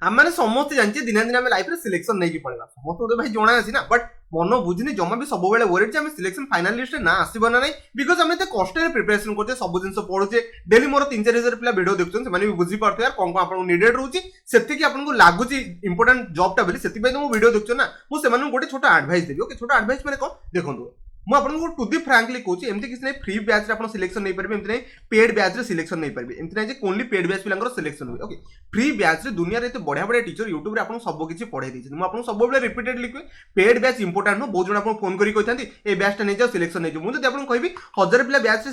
आम मैंने समस्ते जानचे दिन दिन आम लाइफ सिलेक्शन नहीं पड़ेगा समस्त भाई जना आसी ना बट मन बुझनी जमा भी सब ओरिड सिलेक्शन फाइनल लिस्ट ना आसब ना बिकज आम एत कष्ट प्रिपेरेसन करते सब जिन पढ़ुचे डेली मोर 3-4 हजार पिला वीडियो देखते बुझी पार्थे कौन कौन आपको निडेड रोचे से आपको लगुच इंपोर्टाट जॉबटा बोली से वीडियो देखते ना मुझे गोटे छोटा एडवाइस देवी ओके छोटा एडवाइस मैंने कौन देखो ମୁଁ ଆପଣଙ୍କୁ ଟୁ ଦି ଫ୍ରାଙ୍କଲି କହୁଛି ଏମିତି କିଛି ନାହିଁ ଫ୍ରି ବ୍ୟାଚ୍ ରେ ଆପଣ ସିଲେକ୍ସନ ନେଇପାରିବେ ଏମିତି ନାହିଁ ପେଡ୍ ବ୍ୟାଚ୍ ରେ ସିଲେକ୍ସନ ନେଇପାରିବେ ଏମିତି ନାହିଁ ଯେ ଓନ୍ଲି ପେଡ୍ ବ୍ୟାଚ୍ ପିଲାଙ୍କର ସିଲେକ୍ସନ ହୁଏ ଓକେ ଫ୍ରି ବ୍ୟାଚ୍ ରେ ଦୁନିଆରେ ଏତେ ବଢିଆ ବଢିଆ ଟିଚର ୟୁଟ୍ୟୁବରେ ଆପଣଙ୍କୁ ସବୁ କିଛି ପଢେଇ ଦେଇଛନ୍ତି ମୁଁ ଆପଣଙ୍କୁ ସବୁବେଳେ ରିପିଟେଡ୍ ଲିଖୁଏ ପେଡ୍ ବ୍ୟାଚ୍ ଇମ୍ପୋର୍ଟାଣ୍ଟ ନୁହଁ ବହୁତ ଜଣ ଆପଣଙ୍କୁ ଫୋନ କରି କହିଥାନ୍ତି ଏ ବ୍ୟାଚ୍ ଟା ନେଇଯାଅ ସିଲେକ୍ସନ ନେଇଯାଅ ମୁଁ ଯଦି ଆପଣଙ୍କୁ କହିବି 1000 ପିଲା ବ୍ୟାଚ୍ ରେ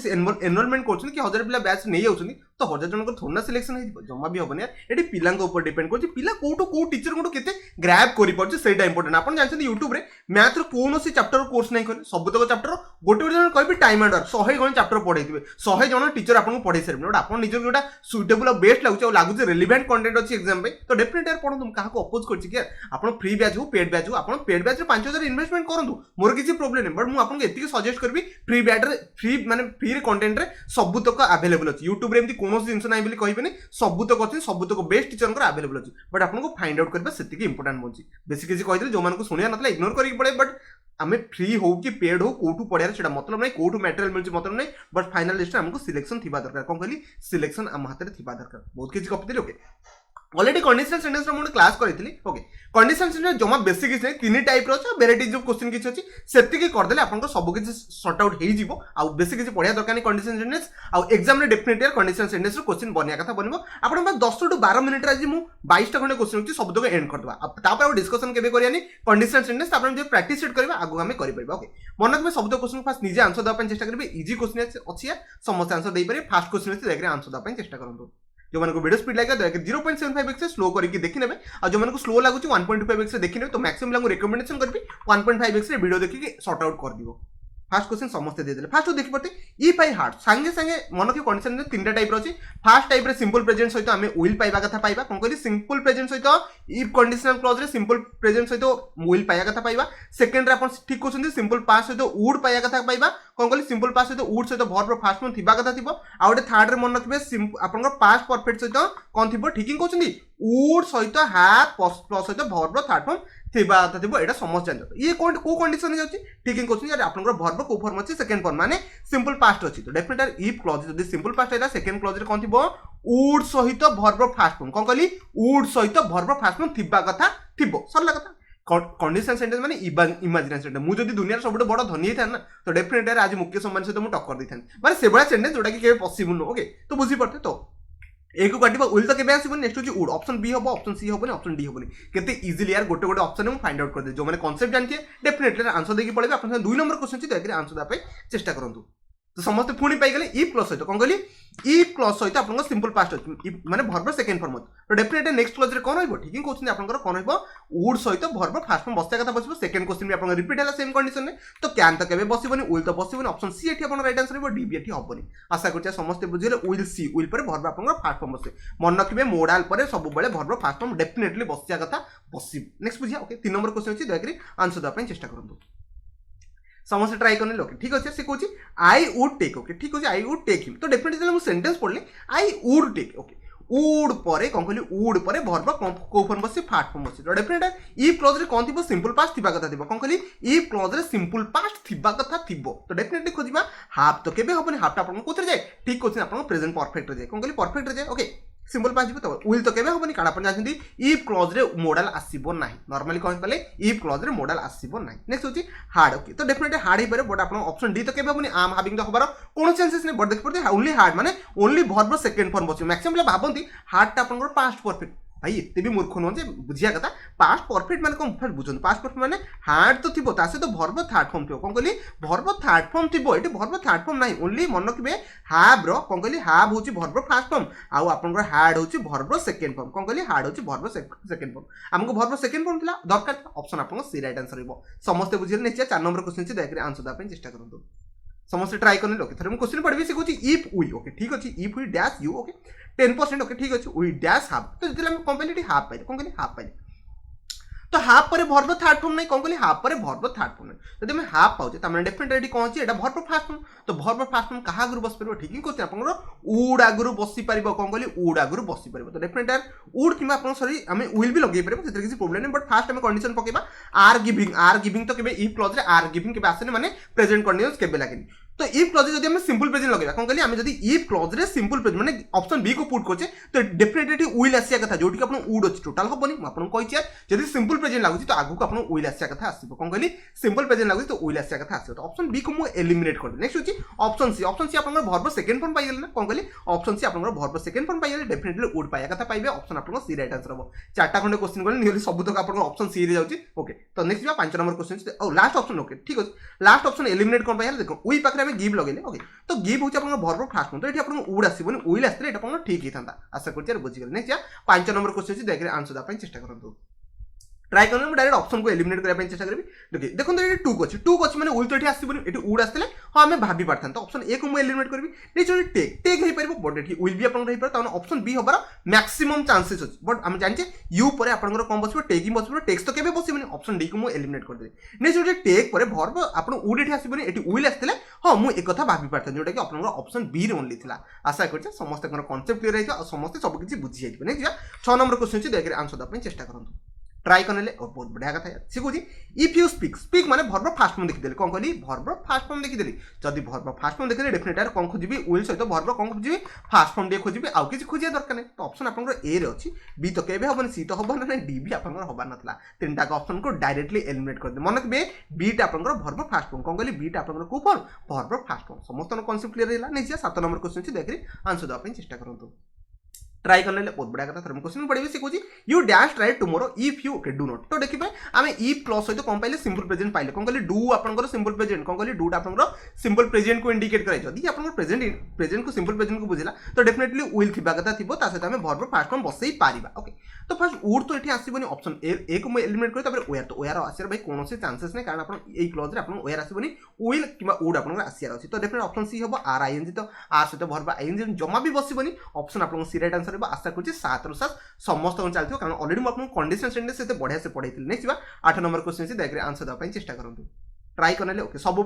ଏନରୋଲମେଣ୍ଟ କରୁଛନ୍ତି କି 1000 ପିଲା ବ୍ୟାଚ୍ ନେଇଯାଉଛନ୍ତି ତ 1000 ଜଣଙ୍କର ଥୋଡି ନା ସିଲେକ୍ସନ ହେଇଯିବ ଜମା ବି ହବନି ଏଠି ପିଲାଙ୍କ ଉପରେ ଡିପେଣ୍ଡ କରୁଛି ପିଲା କୋଉଠୁ କୋଉ ଟିଚର କୋଉଠୁ କେତେ ଗ୍ରାବ୍ କରିପାରୁଛି ସେଇଟା ଇମ୍ପୋର୍ଟାଣ୍ଟ ଆପଣ ଜାଣିଛନ୍ତି ୟୁଟ୍ୟୁବରେ ମ୍ୟାଥ୍ ର କୌଣସି ଚାପ୍ଟର କୋର୍ସ ନାହିଁ କହିଲେ ସବୁତକ ଚାପ୍ଟର ଗୋଟେ कह टाइम एंड वर्क 100 जन चैप्टर पढ़े 100 जन टीचर आपको पढ़े सारे बट आप निज जो सुइटेबल और बेस्ट लगुच रेलिवेंट कंटेंट अच्छी एग्जाम तो डेफिनेटली यार पढ़ू क्या अपोज कर फ्री बैच हो पेड बैच हो आप पेड बैच 5000 इन्वेस्टमेंट करूँ मोर किसी प्रोब्लेम नहीं बट मुझे ये सजेस्ट करी फ्री बैच फ्री माने फ्री कंटेंट रे सबुतक अवेलेबल अच्छी यूट्यूब एमती कौन जिन ना बोली कहबे सबुतक अच्छे सबुतक बेस्ट टीचर अवेलेबल अच्छी बट आपको फाइंड आउट करवा से इंपोर्टाट बुझी बेसी किसी कही जो शुणा ना इग्नोर करके पड़े बट आम फ्री हो कि पेड हो कौटू पढ़ार से मतलब नहीं कौटू मटेरियल मिलूँ मतलब नहीं बट फाइनल लिस्ट आमको सिलेक्शन थी दरकार कौन कहली सिलेक्शन आम हाथ में थी दरकार बहुत किसी कपी ओके ऑलरेडी कंडीशनल सेंटेंस रो क्लास करी ओके कंडीशनल सेंटेंस जमा बेसिक किसी तीन टाइप रो वेराइटीज ऑफ क्वेश्चन किसी अच्छी से करदे आपको सब किसी सॉर्ट आउट हो बेसिक किसी पढ़ा दरकार नहीं कंडीशनल सेंटेंस आउ एग्जाम रे डेफिनेटली कंडीशनल सेंटेंस रो क्वेश्चन बनया कथा बनबो आपन 10 टू 12 मिनिट आज मु 22 टा खंडे क्वेश्चन होची सब तक एंड कर दबा तापर और डिस्कशन केबे करियानी कंडीशनल सेंटेंस तापर जे प्रैक्टिस सेट करबा आगु हमें करि परबा ओके मन में सब तक क्वेश्चन फास्ट निजे आंसर दबा चेष्टा करबे इजी क्वेश्चन अछि समस्त आंसर दे पारे फास्ट क्वेश्चन अछि देखरे आंसर दबा चेष्टा करंतु जो मानको वीडियो स्पीड लगे तो 0.75x से स्लो करके देखि नेबे आ जो मानको स्लो लागुची 1.25x से देखि नेबे तो मैक्सिमम लागु रिकमेंडेशन करबी 1.5x रे वीडियो देखि के सॉर्ट आउट कर दिबो फास्ट क्वेश्चन समस्त दे देले फास्ट देखि पड़ते इफ आई हार्ड संगे संगे मन की कंडीशन में तीन टाइप रही फास्ट टाइप रे सिंपल प्रेजेंट सहित आम विल पाइबा कथा पाइबा कौन कहली सिंपल प्रेजेंट सहित इफ कंडीशनल क्लॉज रे सिंपल प्रेजेंट सहित विल पाइबा कथा पाइबा सेकंड रे अपन ठीक कहउछन सिंपल पास्ट सहित वुड पाइबा कथा पाइबा कौन कहली सिंपल पास्ट सहित वुड सहित वर्ब फास्ट फॉर्म थिबा कथा थिबो आ गोटे थर्ड रे मन रखबे आपन पास्ट परफेक्ट सहित कौन थिबो ठीक कहउछन वुड सहित हैव प्लस सहित वर्ब थर्ड फॉर्म थिबा कथा थिबो एटा समझ जान ये को कंडीशन जाउची ठीक कहउछन यार आपनकर वर्ब को फॉर्म अछि सेकंड फॉर्म माने सिंपल पास्ट अछि तो डेफिनेटली इफ क्लॉज जदी सिंपल पास्ट हैला सेकंड क्लॉज रे कौन थिबो वुड सहित वर्ब फास्ट फॉर्म कौन कहली वुड सहित वर्ब फास्ट फॉर्म थिबा कथा थिबो सरला कथा कंडीशनल सेंटेंस माने इमेजिनरी सेंटेंस मु जदी दुनिया सबसे बड़ धनी था ना तो डेफिनेटली आज मुख्य सम्मान सहित मु टक्कर देथान माने से बड़ा सेंटेंस जोटा कि केबे पॉसिबल नो ओके तो बुझी पड़ते तो एक काटिबा विल तो केबे आसीबो नेक्स्ट होची वुड ऑप्शन बी होबो ऑप्शन सी होबो ऑप्शन डी होबो केते इजीली यार गोटे गोटे ऑप्शन में फाइंड आउट कर दे जो माने कांसेप्ट जानते डेफिनेटली आंसर देकी पड़ेबे अपन 2 नंबर क्वेश्चन छी तो आंसर दा पे चेष्टा करंतु तो समस्त पुणी पाई गले इफ क्लॉज सहित कौन कहली इफ क्लॉज सहित आपन सिंपल पास्ट अछि माने वर्ब सेकंड फॉर्म तो डेफिनेटली नेक्स्ट क्लॉज रे कोन होइबो ठीक है क्वेश्चन आपन कोन होइबो वुड सहित वर्ब फास्ट फॉर्म बसता कथा बसिबो सेकंड क्वेश्चन भी आपन रिपीट हला सेम कंडीशन में तो कैन तो केबे बसिबोनी विल तो बसिबोनी ऑप्शन सी एठी आपन राइट आंसर होइबो डी बी एठी होबोनी आशा करछि समस्त बुझिले विल सी विल पर वर्ब आपन फास्ट फॉर्म बसे मन रखिबे मोडाल पर सब बेले वर्ब फास्ट फॉर्म डेफिनेटली बसिया कथा बसिबो नेक्स्ट बुझिया ओके 3 नंबर क्वेश्चन अछि दयकरी आंसर दा पय चेष्टा करंतु समस्त ट्राई करने लोके ठीक अच्छे से कहूँ आई वुड टेक ओके ठीक अच्छे आई वुड टेक हिम तो डेफिनेटली मुझे सेंटेंस पढ़ले I would take okay would पर कौन कहली वुड पर वर्ब को फॉर्म बसे फास्ट फॉर्म बसे तो डेफिनेटली इफ क्लॉज रे कौन थिबो सिंपल पास्ट थिबा कथा थिबो कौन कहली इफ क्लॉज रे सिंपल पास्ट थिबा कथा थिबो तो डेफिनेटली खोजिबा हाफ तो केबे होबनी हाफ टा आपन कोथरे जाय ठीक क्वेश्चन आपन प्रेजेंट परफेक्ट रे जाय कौन कहली परफेक्ट रे जाय ओके सिंपल पास्ट जीव तो विल तो केबे होबनी कारण अपन जानथि इफ क्लॉज रे मॉडल आसीबो नाही नॉर्मली कहन पले इफ क्लॉज रे मॉडल आसीबो नाही नेक्स्ट होची हार्ड ओके तो डेफिनेटली हार्ड ही पारे बट अपन ऑप्शन डी तो केबे होबनी आम हैविंग तो होबार कोन चांसेस नै बट देख पड़ते ओनली हार्ड माने ओनली वर्ब सेकंड फॉर्म बसी मैक्सिमम भाबंती हार्ड टा अपन पास्ट परफेक्ट भाई एते भी मूर्ख नुह जे बुझिया कथा पास्ट परफेक्ट माने कौन फर्स्ट बुझन पास्ट परफेक्ट माने हार्ड तो थिबो तासे तो वर्ब थर्ड फॉर्म थिबो कौन कहली वर्ब थर्ड फॉर्म थिबो एटी वर्ब थर्ड फॉर्म नाही ओनली मन रखिबे हैव रो कौन कहली हैव होची वर्ब फर्स्ट फॉर्म आउ आपन को हार्ड होची वर्ब सेकंड फॉर्म कौन कहली हार्ड होची वर्ब सेकंड फॉर्म हमको वर्ब सेकंड फॉर्म थिला दरकार ऑप्शन आपन सी राइट आंसर होबो समस्त बुझिले नेचे 4 नंबर क्वेश्चन छी देखरे आंसर दा पे चेष्टा करंतु समस्त ट्राई करने लोके थरे हम क्वेश्चन पढ़बी से कहूची इफ वी ओके ठीक अछि if we dash you okay 10% okay ठीक अछि वी डैश हाफ तो जति हम कंप्लीटली हाफ पाइले कौन कहली हाफ पाइले तो हाफ पर भर्ब थर्ड फॉर्म नहीं कौन कहली हाफ पर भर्ब थर्ड फॉर्म नहीं जब हाफ पाचे तार डेफिनेटली कौन अच्छे एटा भर्ब फास्ट फॉर्म तो भर्ब फास्ट फॉर्म क्या आगु बस पार ठीक ही क्वेश्चन आपंकर उड आगु बसी पार कौन कहली उड आगु बसी पार तो डेफिनेटली उड कि सॉरी आम विल भी लगे पारे किसी प्रोब्लेम नहीं बट फास्ट आम कंडीशन पकेबा आर गिविंग तो केबे इफ क्लॉज रे आर गिविंग केबे आसेनी माने प्रेजेंट कंडीशंस केबे लागेनी तो इफ क्लॉज जब हम सिंपल प्रेजेंट लगे कौन कहली आम जब इफ क्लॉज रे सिंपल प्रेजेंट माने ऑप्शन बी को पुट करछे तो डेफिनेटली विल आसिया कथा जोटी कि आपन उड अछि टोटल होबनी म आपन कहि छिया जदि सिंपल प्रेजेंट लागुछि तो आगु को आपन विल आसिया कथा आसीबो कौन कहली सिंपल प्रेजेंट लागुछि तो विल आसिया कथा आसीबो तो ऑप्शन बी को मु एलिमिनेट कर दे नेक्स्ट होछि ऑप्शन सी आपन वर्ब सेकंड फॉर्म पाइ गेल ना कौन कहली ऑप्शन सी आपन वर्ब सेकंड फॉर्म पाइ गेल डेफिनेटली उड पाया कथा पाइबे ऑप्शन आपन सी राइट आंसर हो चारटा खंडे क्वेश्चन गले निहली सब तक आपन ऑप्शन सी रे जाउछि ओके तो नेक्स्ट बा 5 नंबर क्वेश्चन ओ लास्ट ऑप्शन ओके ठीक अछि लास्ट ऑप्शन एलिमिनेट कोन पाइल देखो वी पाखरे हम गिव लगेले ओके तो गिव होछि आपन वर्ब फास्ट तो एठी आपन उड आसीबोनी विल आस्ते एटा आपन ठीक ही थांता आशा करछि बुझि गेल नेक्स्ट 5 नंबर क्वेश्चन अछि देखरे आंसर दा पय चेष्टा करंतु ट्राई करने में डायरेक्ट ऑप्शन को एलिमिनेट करने चेष्टा करी देखिए देखो ये टू अच्छी मैंने उल तो ये आसबनी ये उड आसते हाँ आम भाभी पार्थ तो ऑप्शन ए को मुझे एलिमिनेट करी नहीं टेक टेक हो पार बट ये उल भी आप ऑप्शन बी हबार मैक्सिमम चांसेस अच्छे बट आम जाने यू पर आप कौन बस टेक ही बस टेक्स तो केवे बसबनी ऑप्शन डी को मुझे एलिमिनेट कर दे नहीं टेक पर भर्ब आप उड ये आसबनी ये उल आसते हाँ मुझे एक भाभी पार्थ जोटा कि आप ऑप्शन बी रे ओनली था आशा कर समस्त कॉन्सेप्ट क्लियर हो समस्त सब किसी बुझी जाइए नहीं 6 नंबर क्वेश्चन देखिए आंसर देने चेष्टा करूँ ट्राई करने और बहुत बढ़िया कथा सी कहूँ इफ यू स्पीक स्पीक माने भर्ब फास्ट फॉर्म देखीदेली कौन कहली भर्ब फास्ट फॉर्म देखीदेली जदि भर्ब फास्ट फॉर्म देखिए डेफिनेटली कौन खोजी विल सहित भर्ब कौन खोजी फास्ट फॉर्म खोजी आउ किसी खोजिया दरकार नहीं तो ऑप्शन आपन ए रे अच्छी बी तो केबे हबनी सी तो हबन ना डी भी आपन हबार नथला तीनटा ऑप्शन को डायरेक्टली एलिमिनेट कर दे मन के बी टा आपन भर्ब फास्ट फॉर्म कौन कहली बी टा आपन को फॉर्म भर्ब फास्ट फॉर्म समस्त कॉन्सेप्ट क्लियर हैला नहीं 7 नंबर क्वेश्चन देखि आंसर देबा पई चेष्टा करंतु ट्राई करने बहुत बढ़िया कथा थर्म क्वेश्चन पढ़े से कहूँ you dash try tomorrow if you okay do not तो देखिए आम इफ प्लस सहित कौन पाइले सिंपल प्रेजेंट पाइले कौन कहली डू आपन सिंपल प्रेजेंट कौन कहली डूटा आपन सिंपल प्रेजेंट को इंडिकेट कराई जदि आपन प्रेजेंट को सिंपल प्रेजेंट को बुझिला तो डेफिनेटली विल थिबा कथा थिबो ता सहित आम भर्ब फास्ट फॉर्म बसई पारिबा ओके तो फर्स्ट उड तो ये आसबनी ऑप्शन ए को मैं एलिमिनेट करी तापर वेयर तो वेयर आसियार भाई कौन से चांसेस नहीं कारण आपन ए क्लॉज रे आपन वेयर आसबनी विल किबा उड आपन आसियार अछि तो डेफिनेटली ऑप्शन सी हबो आर आईएनजी तो आर सहित भर्ब आईएनजी जमा भी बसबनी ऑप्शन आपन सी राइट आंसर आशा करछि 7 रु 7 समस्त चलथियो कारण ऑलरेडी म आपन कंडीशन सेंटेंस से बढ़िया से पढ़ाई नेक्स्ट 8 नंबर क्वेश्चन से देखिए आंसर देबा चेष्टा करंतु ट्राई करने ओके सब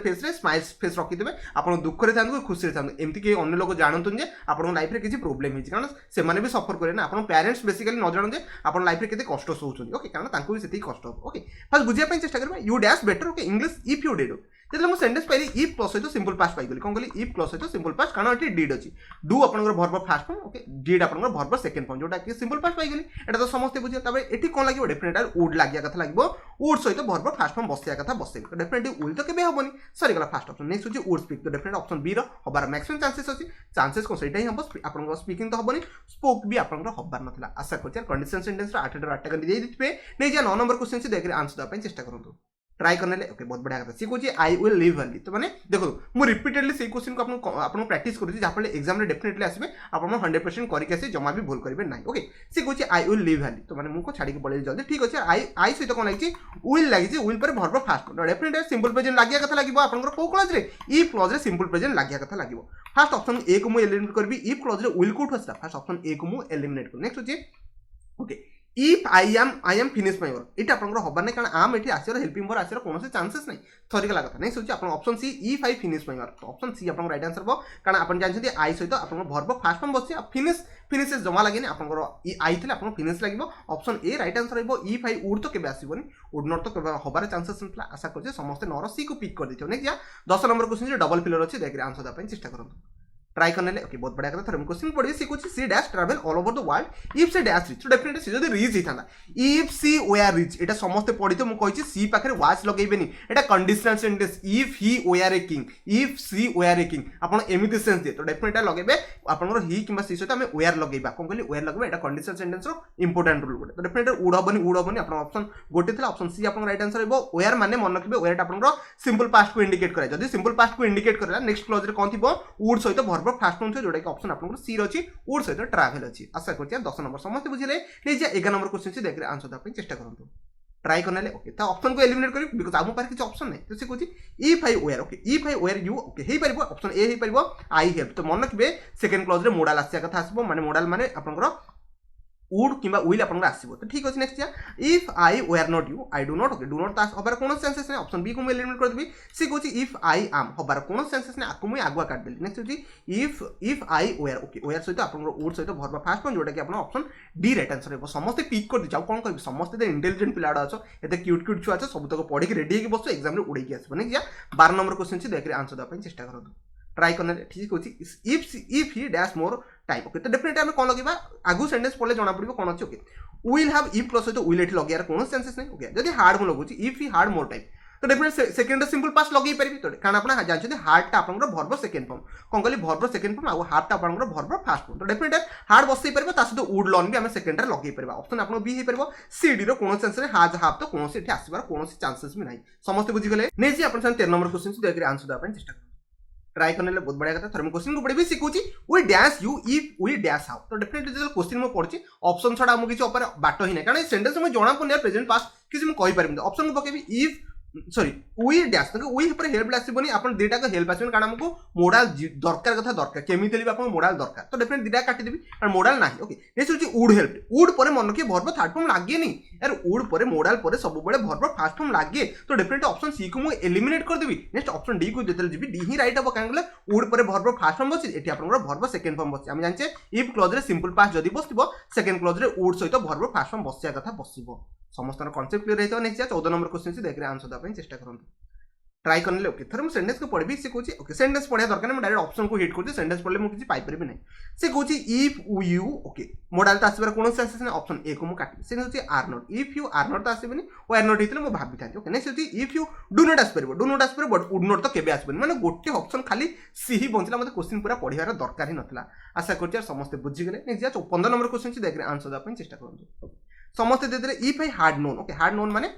फेस रे स्माइल फेस रखिदेवे आप दुख रे था खुशी था एमती कि अन्य लोग जानतु जे आप लाइफ रे किसी प्रोब्लेम होइछि कारण से माने भी सफर करे ना आप पेरेंट्स बेसिकली न जान जे आप लाइफ रे केते कष्ट सोचुछन ओके कारण तांको भी सेती कष्ट हो ओके फर्स्ट बुझिया पई चेष्टा करबा you dash better okay English if you did जेतले मो सेंटेंस पाइली इफ प्लस सहित सिंपल पास्ट पाइ गेली कोन कहली इफ प्लस सहित सिंपल पास्ट कारण एटी डिड अछि डू आपनकर verb first form okay did आपनकर भर्ब सेकंड फॉर्म जोटा कि सिंपल पास्ट पाइ गेली एटा तो समस्त बुझिया तबे एटी कोन लागिवो डेफिनेटली वुड लागिया कथा लागबो वुड सहित भर्ब फास्ट फॉर्म बसिया कथा बसै तो डेफिनेटली विल तो केबे होबनी सरी गला फास्ट ऑप्शन नेक्स्ट होची वुड स्पीक तो डेफिनेटली ऑप्शन बी रो हबार मैक्सिमम चांसेस अछि चांसेस को सेटा ही हम आपनकर स्पीकिंग तो होबनी स्पोक भी आपनकर हबार नथला आशा करछि कंडीशन सेंटेंस रो 8 रो 8 का दे दिथबे नै जा 9 नंबर क्वेश्चन से देखि आंसर द पई चेष्टा करंतु ट्राई करने ओके बहुत बढ़िया कथा सी कहूँ आई विल लिव अर्ली तो मैंने देखो मुझे रिपीटेडली से क्वेश्चन को आपको प्रैक्टिस करुँच जहाँ एग्जाम में डेफिनेटली आसबे आप 100% करके आसे जमा भी भूल करेंगे ना ओके सी कहूँ आई विल लिव अर्ली तो मैंने मुझको छाड़ी पड़े जल्दी ठीक अच्छे आई सहित कौन लगी विल लगी विल पर verb fast definitely simple present लगे कथा लगे आप क्लॉज रे इफ क्लॉज रे सिंपल प्रेजेंट लगे कथा लगे फास्ट ऑप्शन ए को मुझे एलिमिनेट करी इफ क्लॉज रे विल कोट आसला फास्ट ऑप्शन ए को मुझे एलिमिनेट कर नेक्स्ट होची okay if I am finish my work एटा आपन हबार नै कारण आम एठी आसियर हेल्पिंग वर्ब आसियर कोनो से चांसेस नै थोरी गला कथा नेक्स्ट होची आपन option see if I finish my work तो ऑप्शन सी आपन राइट आंसर बो कारण आपन जानछथि आई सहित आपन भर्ब फास्ट फॉर्म बसि फिनिशेस जमा लागेनी आपन आई थिले आपन फिनिश लागिबो ऑप्शन ए राइट आंसर रहबो इफ आई वुड तो केबे आसीबोनी वुड नॉट तो केबे हबार चांसेस नथला आशा करछे समस्त नर सी को पिक कर दिथो नेक्स्ट 10 नंबर क्वेश्चन जे डबल फिलर अछि देखि आंसर दा पई चेष्टा करंतु ट्राई करने ओके बहुत बढ़िया कथा थर्म क्वेश्चन पढ़िए सी कुछ she dash travel all over the world if she dash rich तो डेफिनेटली सी जदी रिच हिथांदा इफ सी वेयर रिच एटा समस्त पढ़ी तो मु कहिछि सी पाखरे वाच लगेबेनी एटा conditional sentence if he were a king if she were a king आपण एमिति सेंस दे तो डेफिनेटली लगेबे आपनर ही किबा सी सहित हमें वेयर लगेबा कोन कहली where लगेबा Etah conditional sentence row important rule गोटे तो डेफिनेटली वुड हबनी आपण ऑप्शन गोटे थिला ऑप्शन सी आपण राइट आंसर हेबो वेयर माने मन रखबे वेयर आपनर सिंपल पास्ट को इंडिकेट करे जदी सिंपल पास्ट को इंडिकेट करला नेक्स्ट क्लॉज रे कोन थिबो वुड सहित भर्ब फास्ट फॉर्म जोटा ऑप्शन आपन सी रछि वुड सहित ट्रैवल अछि आशा करछि 10 नंबर समस्त बुझिले नै जे 11 नंबर क्वेश्चन से देखरे आंसर द चेष्टा करंतु ट्राई करने ओके तो ऑप्शन को एलिमिनेट करी बिकॉज़ आमो पार किछ ऑप्शन नै तो से कहछि if I were okay if I were you okay हे परिबो ऑप्शन ए हे परिबो आई हैव तो मन रखबे सेकंड क्लॉज रे मोडाल आसिया कथा आसबो माने मोडाल माने आपनकर would किंबा will आपनकर आसीबो तो ठीक अछि नेक्स्ट या if I were not you I do not okay do not तास हबार कोनो सेंसेस नै ऑप्शन बी को मैं एलिमिनेट कर देबी सी कोछि if I am हबार कोनो सेंसेस नै आकु मैं आगुआ काट देली नेक्स्ट होछि if I were okay were सहित आपनकर would सहित वर्ब फास्ट फॉर्म जोटा कि आपन ऑप्शन डी राइट आंसर हेबो समस्त पिक कर दिजाउ कोन कहबी समस्त दे इंटेलिजेंट पिलाडा अछो एते क्यूट क्यूट छुआ अछो सब तक पढी के रेडी के बसो एग्जाम रे उड़ै के आसीबो नै या 12 नंबर क्वेश्चन छी देख रे आंसर दा पई चेष्टा करतो ट्राई करने ठीक होची if he dash more time okay तो डेफिनेटली हमें कौन लगे आगु सेंटेंस पढ़ले जना पड़ो कौन अच्छे okay will have if plus तो विल एट लगे कौन सेंसेस नहीं ओके जदि हार्ड में लगुची if he had more time तो डेफिनेटली सेकंड सिंपल पास्ट लगे पारिबी तो कारण आपन जानछथि हार्ड टा आपनकर वर्ब सेकंड फॉर्म कोन कहली वर्ब सेकंड फॉर्म आ हार्ड टा आपनकर वर्ब फर्स्ट फॉर्म तो डेफिनेटली हार्ड बसई पारिबो ता सहित वुड लर्न भी हमें सेकंड रे लगे पारिबा ऑप्शन आपन बी हे पारिबो सी डी रो कोन सेंस रे हाज हाफ तो कोन से एठी आसीबार कोन से चांसेस भी नहीं समस्त बुझी गले नै जी आपन 13 नंबर क्वेश्चन से देख रे आंसर दा अपन चेष्टा ट्राई करने ले बहुत बढ़िया कथा थर्म क्वेश्चन को पढ़ी सिखुची we dash you if we dash how तो डेफिनेटली जो क्वेश्चन में पढ़ची ऑप्शन छडा हम किसी ऊपर बाट ही नहीं कारण सेंटेंस में जणा पने प्रेजेंट पास्ट किसी में कहि परबिन ऑप्शन को पकेबी इफ सॉरी वी डैश तो वी पर हेल्प आसीबनी अपन डेटा को हेल्प आसीबनी कारण हमको मोडाल दरकार कथा दरकार केमिकली भी अपन मोडाल दरकार तो डेफिनेटली डेटा काटी देबी कारण मोडाल नाही ओके नेक्स्ट होची वुड हेल्प वुड पर मन के वर्ब थर्ड फॉर्म लागे नहीं यार वुड पर मोडाल पर सब बळे वर्ब फर्स्ट फॉर्म लागे तो डेफिनेटली ऑप्शन सी को मैं एलिमिनेट कर देबी नेक्स्ट ऑप्शन डी को जेतल जीबी डी ही राइट हो कारण वुड पर वर्ब फर्स्ट फॉर्म बची एठी अपन वर्ब सेकंड फॉर्म बची हम जानचे इफ क्लॉज रे सिंपल पास्ट जदी बसतिबो सेकंड क्लॉज रे वुड सहित वर्ब फर्स्ट फॉर्म बसिया कथा बसिबो समस्त कांसेप्ट क्लियर रहतो नेक्स्ट 14 नंबर क्वेश्चन से देख रे आंसर दा पई चेष्टा करंतु ट्राई करने ले ओके थर हम सेंटेंस को पढ़बी से कोची ओके सेंटेंस पढ़िया दरकार मैं डायरेक्ट ऑप्शन को हिट करती सेंटेंस पढ़ले मु किछि पाइ परबे नै से Kochi if you okay modal ता आसीबर कोन सेंसेस नै ऑप्शन ए को मु काटि से होची are not if you are not ता आसीबनी ओ आर नॉट हितले मु भाबी थांती ओके नेक्स्ट होची if you do not aspire but would not तो केबे आसीबनी माने गोटे ऑप्शन खाली सी ही बंचला मते क्वेश्चन पूरा पढ़ियार दरकार ही नथला आशा करछि समस्त बुझि गेले नेक्स्ट 15 नंबर क्वेश्चन छी देख रे आंसर दा पई चेष्टा करंतु समस्त दे दे if I had known okay had known माने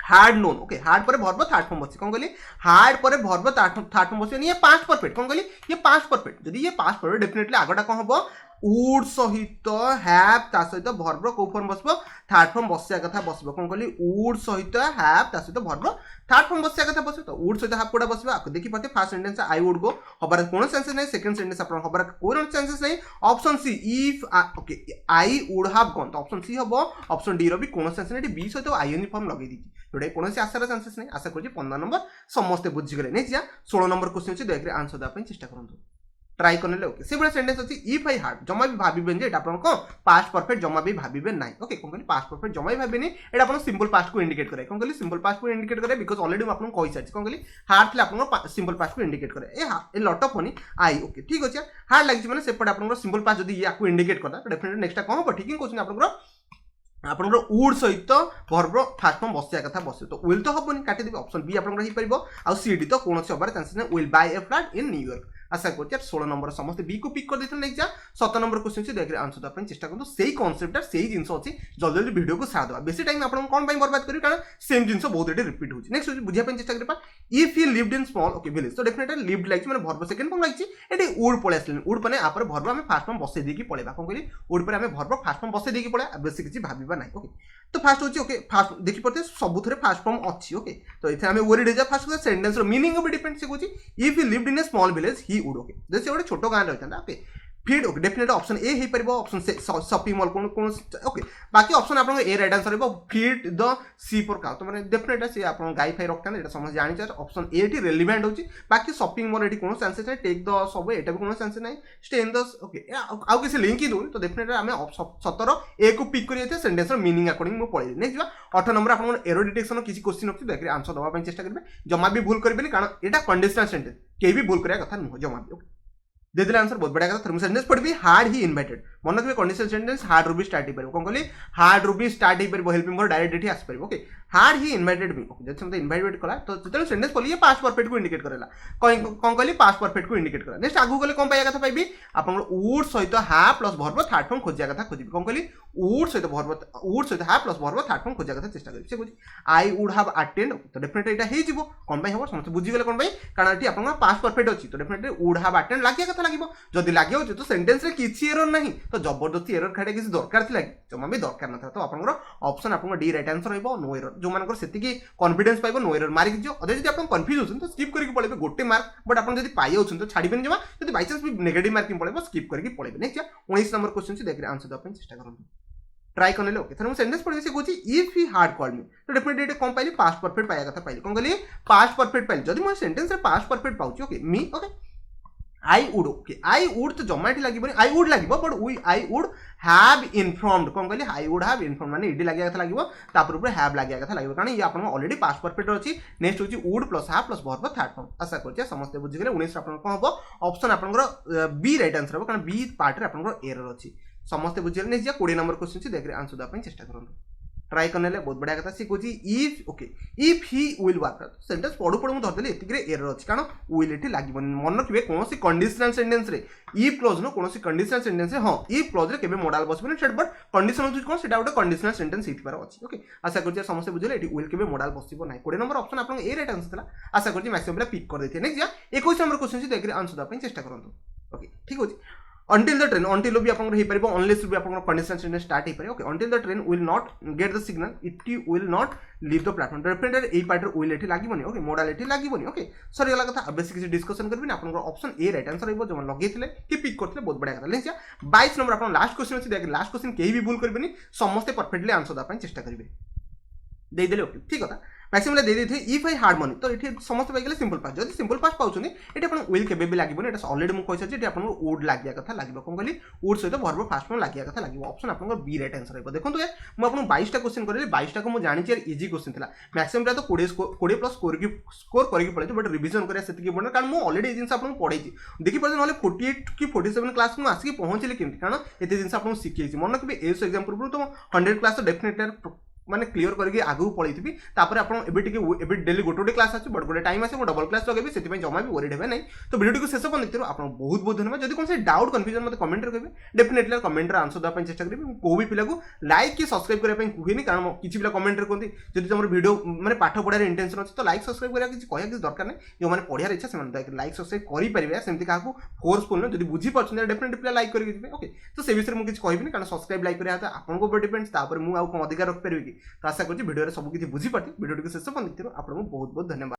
हार्ड नोन ओके हार्ड पर वर्ब थर्ड फॉर्म बची कौन कहली हार्ड पर वर्ब थर्ड फॉर्म बची ये पास्ट परफेक्ट कौन कहली ये पास्ट परफेक्ट यदि ये पास्ट परफेक्ट डेफिनेटली आगटा कौन हबो वुड सहित हैव ता सहित वर्ब को फॉर्म बसबो थर्ड फॉर्म बसिया कथा बसबो कौन कहली वुड सहित हैव ता सहित वर्ब थर्ड फॉर्म बसिया कथा बसबो तो वुड सहित हैव कोडा बसबो आको देखि पते first sentence I would go हबार कोन सेंसेस नहीं सेकंड सेंटेंस अपन हबार कोन सेंसेस नहीं option see if okay I would have gone तो ऑप्शन सी हबो ऑप्शन डी रो भी कोन सेंसेस नहीं बी सहित आईएनजी फॉर्म लगे दी जोटा कौन से आसार चांसेस नहीं आशा करुँच 15 नंबर समस्ते बुझीगले नहीं जा 16 नंबर क्वेश्चन अच्छे देख आंसर देवाई चेष्टा करूँ ट्राई करने ओके से भाई सेंटेंस अच्छी इफ आई हार्ड जमा भी भावें जे पास्ट परफेक्ट जमा भी भावें ना ओके कौन कहली पास्ट परफेक्ट जमा भी भावेनि ये सिंपल पास्ट को इंडिकेट करे कौन कहली सिंपल पास्ट को इंडिकेट करे बिकज ऑलरेडी मैं आपको कही सारी कौन कहली हार्ड थे आप सिंपल पास्ट को इंडिकेट करे ए लट ऑफ मनी आई ओके ठीक अच्छे हार्ड लगी मैंने सेपटे आप सिंपल पास्ट जब या इंडिकेट करता तो डेफिनेटली नेक्स्ट कौन हम ठीक क्वेश्चन आपनकर वुड सहित वर्ब फास्ट फॉर्म बसिया कथा बसे तो विल तो हबनी काटि देबे ऑप्शन बी आपनकर ही परिबो आ सी डी तो कोनोसी हबार चांसेस नै will buy a flat in New York आशा करछि 16 नंबर समस्त बी को पिक कर देथन नेक्स्ट जा 17 नंबर क्वेश्चन से देख रे आंसर द चेष्टा करतो सेही कांसेप्ट सेही जिंस अछि जल्दी जल्दी वीडियो को साथ दवा बेसी टाइम आपन कोन पई बर्बाद करी कारण सेम जिंस बहुत एटे रिपीट होछि नेक्स्ट बुझिया पई चेष्टा करबा if he lived in small okay village तो डेफिनेटली लिव्ड लाइक माने वर्ब सेकंड फॉर्म लाइछि एटे वुड पळे आसले वुड पने आ पर वर्ब हमें फास्ट फॉर्म बसे देकी पळेबा कोन कहली वुड पर हमें वर्ब फास्ट फॉर्म बसे देकी पळे बेसी किछि भाबिबा नै ओके तो फास्ट होछि ओके फास्ट देखि पड़ते सब थरे फास्ट फॉर्म अछि ओके तो इथे हमें वर्ड जा फास्ट सेंटेंस रो मीनिंग भी डिपेंड से कोछि if he lived in a small village he would okay जैसे गोटे छोट गाँव रहता okay feed okay definitely option A हो पार ऑप्शन शॉपिंग मॉल कौन ओके बाकी ऑप्शन आप ए राइट आंसर हो feed the sea for cow तो मैंने डेफिनेटली सी आप गाई फाई रखता है समझ जानी ऑप्शन ए टी रेलिवेंट होची बाकी शॉपिंग मॉल ये कौन चांसेस नहीं टेक द सब एटा भी कौन चांसेस नहीं स्टे इन द ओके आउ किसी लिंक ही दूनी तो डेफिनेटली आम 17 ए को पिक कर सेंटेंस मीनिंग अकॉर्डिंग मुझे पढ़ी नेक्स्ट जा 18 नंबर आप एरो डिटेक्शन किसी क्वेश्चन अच्छी देख आंसर देवाई चेष्टा करेंगे जमा भी भूल करेंगे कारण यहाँ कंडीशनल सेंटेंस कहीं भी भूल करा कथा नुह जमा भी ओके दे दिले आंसर बहुत बढ़िया कथा सेंटेंस पढ़बी हार्ड ही इनवाइटेड मन रखिए कंडीशनल सेंटेंस हार्ड रू भी स्टार्ट हो कौन कहली हार्ड रू भी स्टार्ट हो हेल्पिंग मोर डायरेक्ट एठी आसी परबो okay had he invited me okay जब समझ इनवाइटेड कला तो जतले सेंटेंस पढ़ली पास्ट परफेक्ट को इंडिकेट करेला कौन कहली पास्ट परफेक्ट को इंडिकेट करा नेक्स्ट आगु गले कौन पाया कथा पाइबी आपन वुड सहित have plus verb third form खोजिया कथा खोजिबी कौन कहली वुड सहित have plus verb third form खोजिया कथा चेष्टा करी से बुझी आई वुड हैव अटेंड तो डेफिनेटली एटा हे जिवो कौन पाई हबो समझ बुझी गेले कौन पाई कारण एटी आपन पास्ट परफेक्ट अछि तो डेफिनेटली वुड हैव अटेंड लागिया कथा लागिबो जदी लागियो तो सेंटेंस रे किछि एरर नहीं तो जबरदस्ती एरर खाडे किसी दरकार थिला जमा भी दरकार नथा तो आपन ऑप्शन आपन डी राइट आंसर होइबो नो एरर जो मानकर सेति कॉन्फिडेंस पाइबो नो एरर मार्क जो अदर जदी आपन कंफ्यूज होछन तो स्किप करके पळेबे गोटे मार्क बट आपन जदी पाइ होछन तो छाडिबेन जमा जदी बाय चांस भी नेगेटिव मार्किंग पळेबो स्किप करके पळेबे नेक्स्ट 19 नंबर क्वेश्चन से देख रे आंसर द अपन चेष्टा करंतु ट्राई करने ओके थर सेंटेंस पढ़ी से कहूँ if he hard called me तो डेफिनेटली कौन पाइली पास्ट परफेक्ट पाया कथा पाइली कौन कहली पास्ट परफेक्ट पाइली जदि मोर सेंटेंस रे पास्ट परफेक्ट पाउची okay me okay I would okay I would तो जमा एठी लागिबनी आई वुड लागिबो but I would have informed कौन कहली आई वुड हैव इन्फॉर्म्ड माने इडी लागिया कथा लागिबो तापर ऊपर हैव लागिया कथा लागिबो कारण ये आपन ऑलरेडी पास्ट परफेक्ट अछि नेक्स्ट होची would plus have plus verb third form आशा करछि समस्त बुझि गेले 19 आपन कोन हबो ऑप्शन आपनकर बी राइट आंसर हबो कारण बी पार्ट रे आपनकर एरर अछि समस्त बुझि गेले नेक्स्ट 20 नंबर क्वेश्चन छी देख रे आंसर दा पई चेष्टा करंतु ट्राई करने बहुत बढ़िया कथा सी कहूँ if okay if he will work sentence पढ़ू पढ़ू मुझे धरदेली एतिक एरर अच्छी कारण विल ये लगे मन रखिए कौन कंडीशनल सेंटेंस रे इफ क्लोज नो कौन कंडीशनल सेंटेंस हाँ इफ क्लोज रे केबे मोडाल बसबे सेट बट कंडीशन होची कौन सेटा गोटे कंडीशनल सेंटेंस हितबार अछि ओके आशा करछि समस्त बुझले एटी विल केबे मोडाल बसिबो नाही 20 नंबर ऑप्शन आपन ए राइट आंसर थला आशा करछि मैक्सिमम पिला पिक कर देथिए नेक्स्ट जा 21 नंबर क्वेश्चन छी देखि आंसर दा पई चेष्टा करंतु ओके ठीक होची until the train until भी आपन हे परिबो unless भी आपन कंडीशनल सेंटेंस स्टार्ट हे परिबो okay until the train will not get the signal it will not leave the platform definitely AE part will एठी लागिबोनी ओके मोडाल एठी लागिबोनी ओके सरी गला कथा बेसिक किसी डिस्कशन करबिनी आपन ऑप्शन ए राइट आंसर हेबो जमा लगेथिले कि पिक करथिले बहुत बढ़िया कथा लेछिया 22 नंबर आपन लास्ट क्वेश्चन अछि देख लास्ट क्वेश्चन केही भी भूल करबेनी समस्त परफेक्टली आंसर दा पई चेष्टा करिवे दे देले ओके ठीक कथा मैक्सिमम दे देथे इफ आई हार्ड मनी तो ये समस्त पाई सिंपल पास जब सिंपल पास पाँच ये आप विल के लगे अलरेडी मुझे कही आप वुड लगे कथा लगे कौन कहली वुड सहित वर्ब फास्ट फॉर्म लगे कथा लगे ऑप्शन आप बी राइट आंसर है देखो यार मुझे 22टा क्वेश्चन करी 22टा को मुझे जानी यार इजी क्वेश्चन था मैक्सिमम तो 20 प्लस स्कोर करके पड़े बट रिविजन करा से पड़े कारण मुझे अलरेडी जिन आपको पढ़े देखिए ना 48 कि 47 क्लास मुझे आसिक पहुँचली केमती कारण ये जिन आपको शिखी मन रखिए एस एग्जाम पूर्व तो 100 क्लास तो डेफिनेटली माने क्लियर करके आगू पळैथिबी तापर आपण एबे डेली गोटे क्लास आछि बट गोटे टाइम आसे डबल क्लास लगेबी सेति पय जमा भी वरीड हेबे नै तो वीडियो को शेष पर देखिरो आपण बहुत बहुत धन्यवाद जदि कोन से डाउट कंफ्यूजन मते कमेंट रे कहबे डेफिनेटली कमेंट रे आंसर दा पय चेष्टा करबी को भी पिला को लाइक कि सब्सक्राइब करे पय कुहेनी कारण किछि पिला कमेंट रे कोंती जदि हमर वीडियो माने पाठ पढार इंटेंशन अछि तो लाइक सब्सक्राइब करिया किछि कहया किछि दरकार नै जो माने पढियार इच्छा से माने लाइक सब्सक्राइब करि परिबे सेमति काकू फोर्सफुल न जदि बुझी परछन डेफिनेटली पिला लाइक करि दिबे ओके तो से विषय मु किछि कहबिनी कारण सब्सक्राइब लाइक करिया त आपन को ऊपर डिपेंड्स तापर मु आउ को अधिकार रख परिबे कि तो आशा करछि वीडियो रे सब किछि बुझी पाटी वीडियो को शेष पर देखिरो आपन को बहुत बहुत धन्यवाद।